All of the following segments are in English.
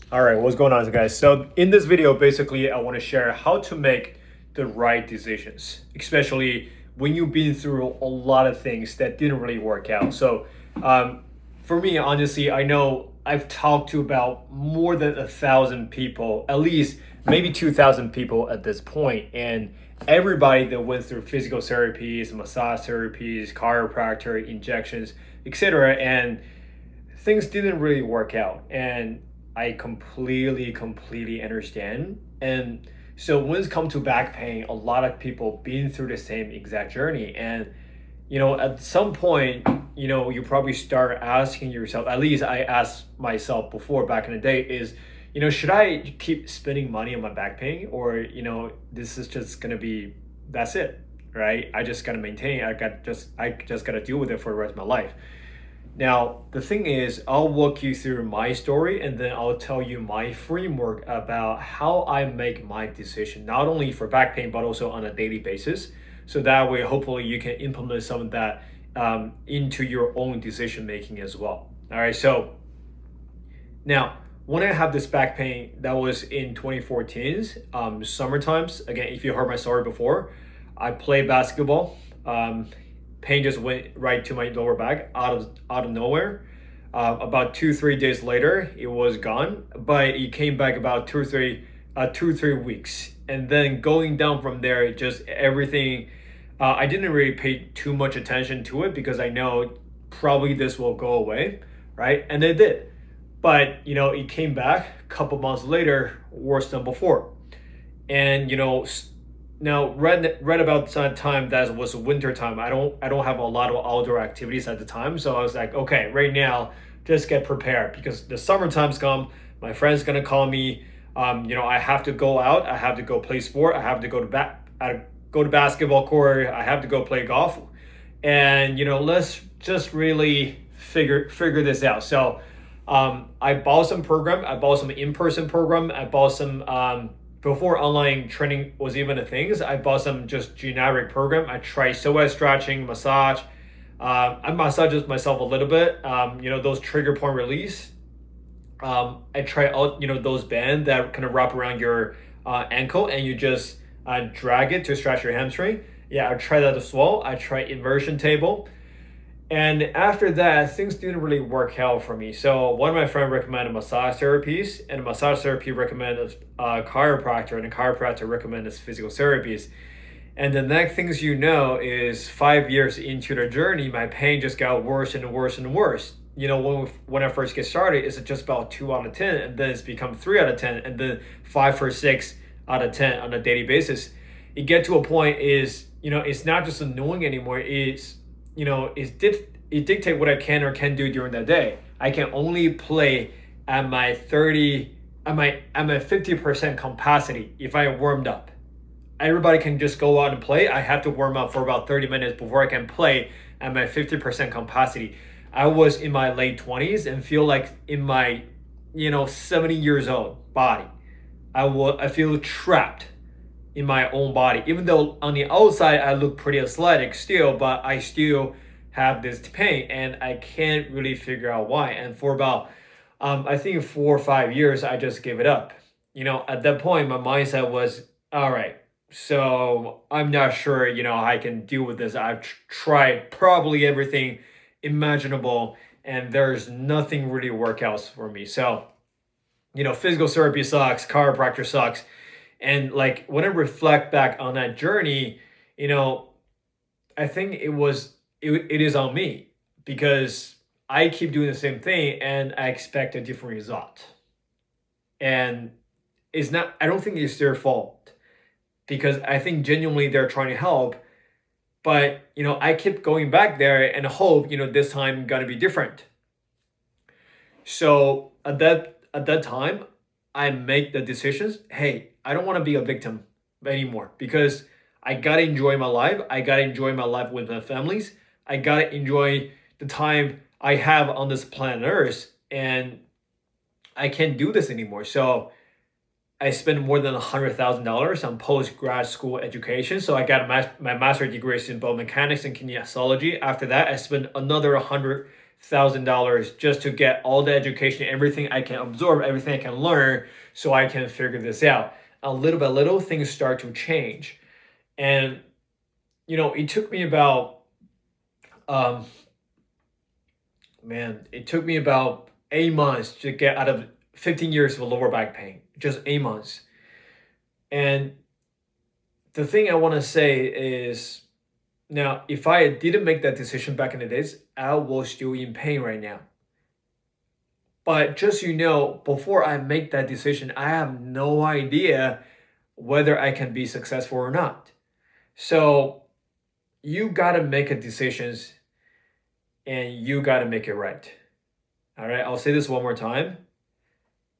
All right, what's going on, guys? So in this video, basically, I want to share how to make the right decisions, especially when you've been through a lot of things that didn't really work out. So um, for me, honestly, I know I've talked to about more than 1,000 people, at least maybe 2,000 people at this point, and everybody that went through physical therapies, massage therapies, chiropractor, injections, etc., and things didn't really work out. And I completely understand. And so when it's come to back pain, a lot of people been through the same exact journey. And at some point, you probably start asking yourself, at least I asked myself before back in the day, is, should I keep spending money on my back pain, or, this is just gonna be, that's it, right? I just gotta maintain, I just gotta deal with it for the rest of my life. Now, the thing is, I'll walk you through my story and then I'll tell you my framework about how I make my decision, not only for back pain, but also on a daily basis. So that way, hopefully, you can implement some of that into your own decision making as well. All right. So now, when I have this back pain, that was in 2014, summer times. Again, if you heard my story before, I played basketball. Pain just went right to my lower back out of nowhere. About 2 3 days later, it was gone, but it came back about 2 3 weeks, and then going down from there, just everything. I didn't really pay too much attention to it because I know probably this will go away, right? And it did, but it came back a couple months later, worse than before. And now read about the time that was winter time. I don't have a lot of outdoor activities at the time, so I was like, okay, right now just get prepared because the summertime's come. My friend's gonna call me. I have to go out. I have to go play sport. I have to go to basketball court. I have to go play golf, and let's just really figure this out. So I bought some program. I bought some in-person program. I bought some before online training was even a thing. I bought some just generic program. I tried psoas stretching, massage. I massaged myself a little bit. Those trigger point release. I try out those bands that kind of wrap around your ankle and you just drag it to stretch your hamstring. Yeah, I tried that as well. I tried inversion table. And after that, things didn't really work out for me. So one of my friends recommended massage therapies, and massage therapy recommended a chiropractor, and a chiropractor recommended physical therapies. And the next things is 5 years into the journey, my pain just got worse and worse and worse. When I first get started, it's just about 2 out of 10, and then it's become 3 out of 10, and then 5 or 6 out of 10 on a daily basis. It get to a point it's not just annoying anymore. It dictate what I can or can't do during that day. I can only play at my 50% capacity if I warmed up. Everybody can just go out and play. I have to warm up for about 30 minutes before I can play at my 50% capacity. I was in my late 20s and feel like in my 70 years old body. I feel trapped in my own body, even though on the outside I look pretty athletic still, but I still have this pain and I can't really figure out why. And for about I think 4 or 5 years, I just gave it up. At that point, my mindset was, all right, so I'm not sure, I can deal with this. I've tried probably everything imaginable, and there's nothing really work out for me. So, physical therapy sucks, chiropractor sucks. And like when I reflect back on that journey, I think it is on me because I keep doing the same thing and I expect a different result. And it's not, I don't think it's their fault because I think genuinely they're trying to help. But, I keep going back there and hope, this time gonna be different. So at that time, I make the decisions. Hey, I don't want to be a victim anymore because I gotta enjoy my life. I gotta enjoy my life with my families. I gotta enjoy the time I have on this planet Earth, and I can't do this anymore. So I spent more than $100,000 on post grad school education. So I got my master's degrees in biomechanics and kinesiology. After that, I spent another $1,000 just to get all the education, everything I can absorb, everything I can learn, so I can figure this out. A little by little, things start to change. And, it took me about, um, it took me about 8 months to get out of 15 years of lower back pain, just 8 months. And the thing I want to say is, now, if I didn't make that decision back in the days, I was still in pain right now. But just before I make that decision, I have no idea whether I can be successful or not. So you gotta make a decisions, and you gotta make it right. All right, I'll say this one more time.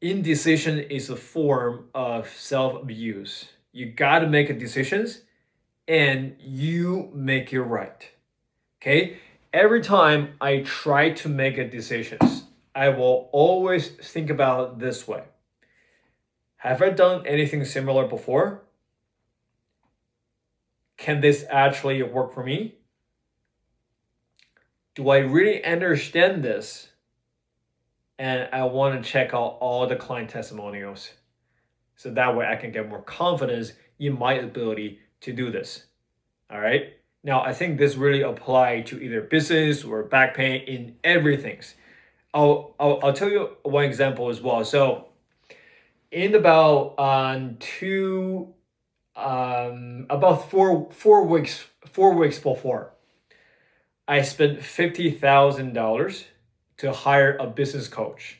Indecision is a form of self-abuse. You gotta make a decisions, and you make it right. Okay? Every time I try to make a decisions, I will always think about this way. Have I done anything similar before? Can this actually work for me? Do I really understand this? And I want to check out all the client testimonials, so that way I can get more confidence in my ability to do this. All right. Now, I think this really apply to either business or back pain in everything. I'll tell you one example as well. So in about about four weeks before, I spent $50,000 to hire a business coach,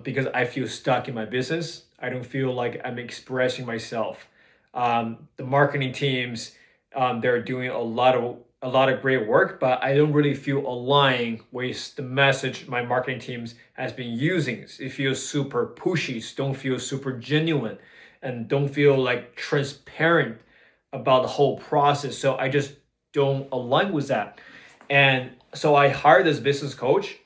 because I feel stuck in my business. I don't feel like I'm expressing myself. The marketing teams, they're doing a lot of great work, but I don't really feel aligned with the message my marketing teams has been using. It feels super pushy, don't feel super genuine, and don't feel like transparent about the whole process. So I just don't align with that. And so I hired this business coach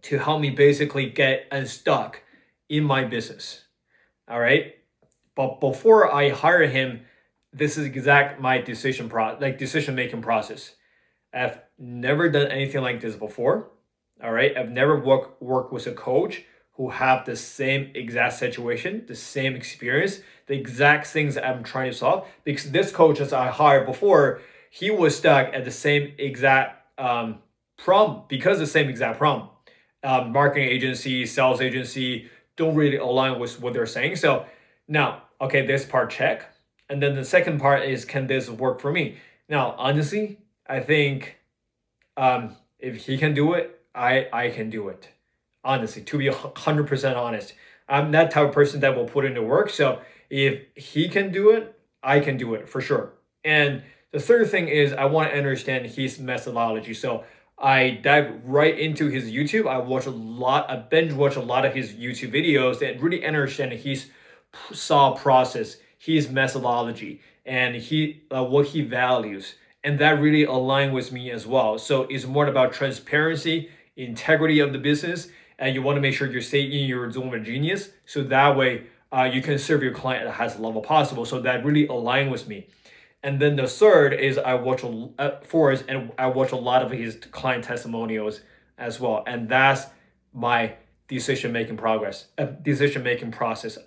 to help me basically get unstuck in my business. All right. But before I hire him, this is exact my decision making process. I've never done anything like this before. All right. I've never worked with a coach who have the same exact situation, the same experience, the exact things I'm trying to solve. Because this coach that I hired before, he was stuck at the same exact problem, because the same exact problem. Marketing agency, sales agency don't really align with what they're saying. So now, okay, this part check. And then the second part is, can this work for me? Now, honestly, I think if he can do it, I can do it. Honestly, to be 100% honest, I'm that type of person that will put in the work. So if he can do it, I can do it for sure. And the third thing is, I want to understand his methodology. So I dive right into his YouTube. I binge watch a lot of his YouTube videos and really understand his thought process, his methodology, and what he values. And that really aligned with me as well. So it's more about transparency, integrity of the business, and you want to make sure you stay in your zone of genius. So that way you can serve your client at the highest level possible. So that really aligned with me. And then the third is I watch a lot of his client testimonials as well. And that's my decision-making process.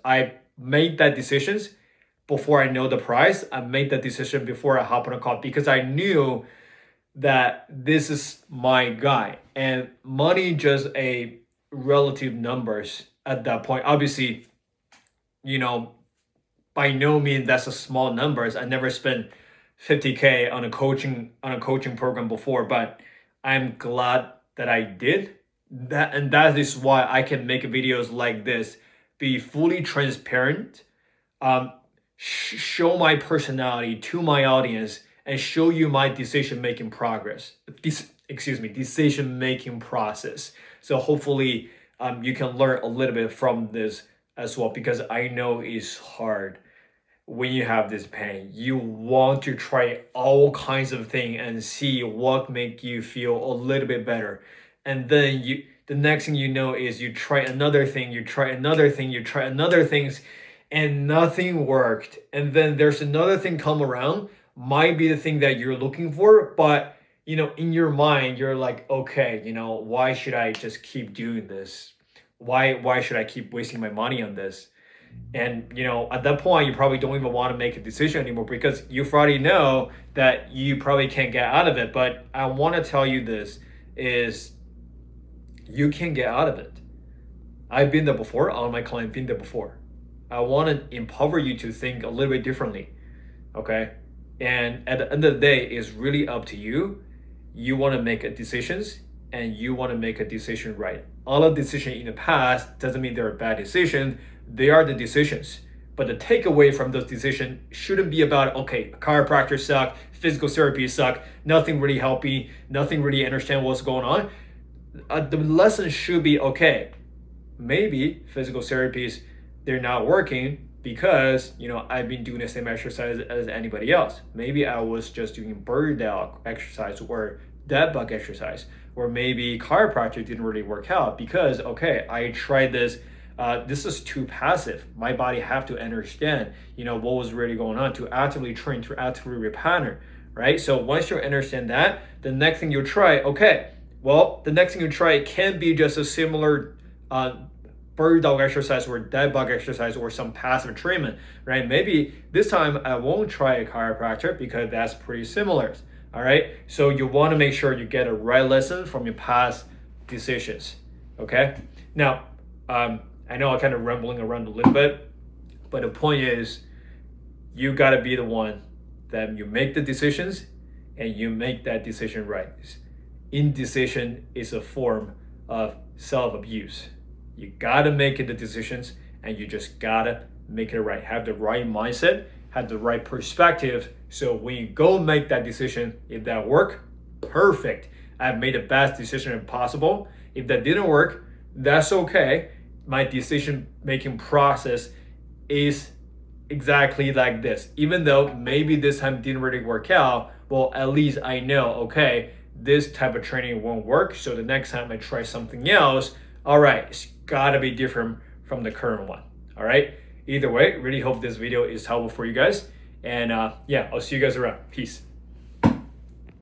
I made that decisions before I know the price. I made that decision before I hop on a call, because I knew that this is my guy, and money just a relative numbers at that point. Obviously, by no means that's a small numbers. I never spent 50K on a coaching program before, but I'm glad that I did that, and that is why I can make videos like this, be fully transparent, show my personality to my audience, and show you my decision-making process. So hopefully you can learn a little bit from this as well, because I know it's hard when you have this pain. You want to try all kinds of things and see what make you feel a little bit better. And then the next thing you know is you try another thing, you try another things, and nothing worked. And then there's another thing come around, might be the thing that you're looking for, but in your mind, you're like, okay, why should I just keep doing this? Why should I keep wasting my money on this? And at that point, you probably don't even want to make a decision anymore because you already know that you probably can't get out of it. But I want to tell you this is you can get out of it. I've been there before. All my clients been there before. I want to empower you to think a little bit differently. Okay. And at the end of the day, it's really up to you. You want to make a decisions and you want to make a decision right. All of decisions in the past doesn't mean they're a bad decision. They are the decisions. But the takeaway from those decisions shouldn't be about, okay, chiropractor suck, physical therapy suck, nothing really helped me, nothing really understand what's going on. The lesson should be, okay, maybe physical therapies, they're not working because I've been doing the same exercise as anybody else. Maybe I was just doing bird dog exercise or dead bug exercise, or maybe chiropractor didn't really work out because okay, I tried this. This is too passive. My body have to understand what was really going on to actively train, to actively repattern, right? So once you understand that, the next thing you try, okay, well, the next thing you try can be just a similar bird dog exercise or dead bug exercise or some passive treatment, right? Maybe this time I won't try a chiropractor because that's pretty similar, all right? So you want to make sure you get a right lesson from your past decisions, okay? Now, I know I'm kind of rambling around a little bit, but the point is you got to be the one that you make the decisions and you make that decision right. Indecision is a form of self-abuse. You gotta make it the decisions and you just gotta make it right. Have the right mindset, have the right perspective. So when you go make that decision, if that work, perfect. I've made the best decision possible. If that didn't work, that's okay. My decision making process is exactly like this. Even though maybe this time didn't really work out, well, at least I know, okay, this type of training won't work. So the next time I try something else, all right, it's gotta be different from the current one. All right. Either way, really hope this video is helpful for you guys. And yeah, I'll see you guys around. Peace.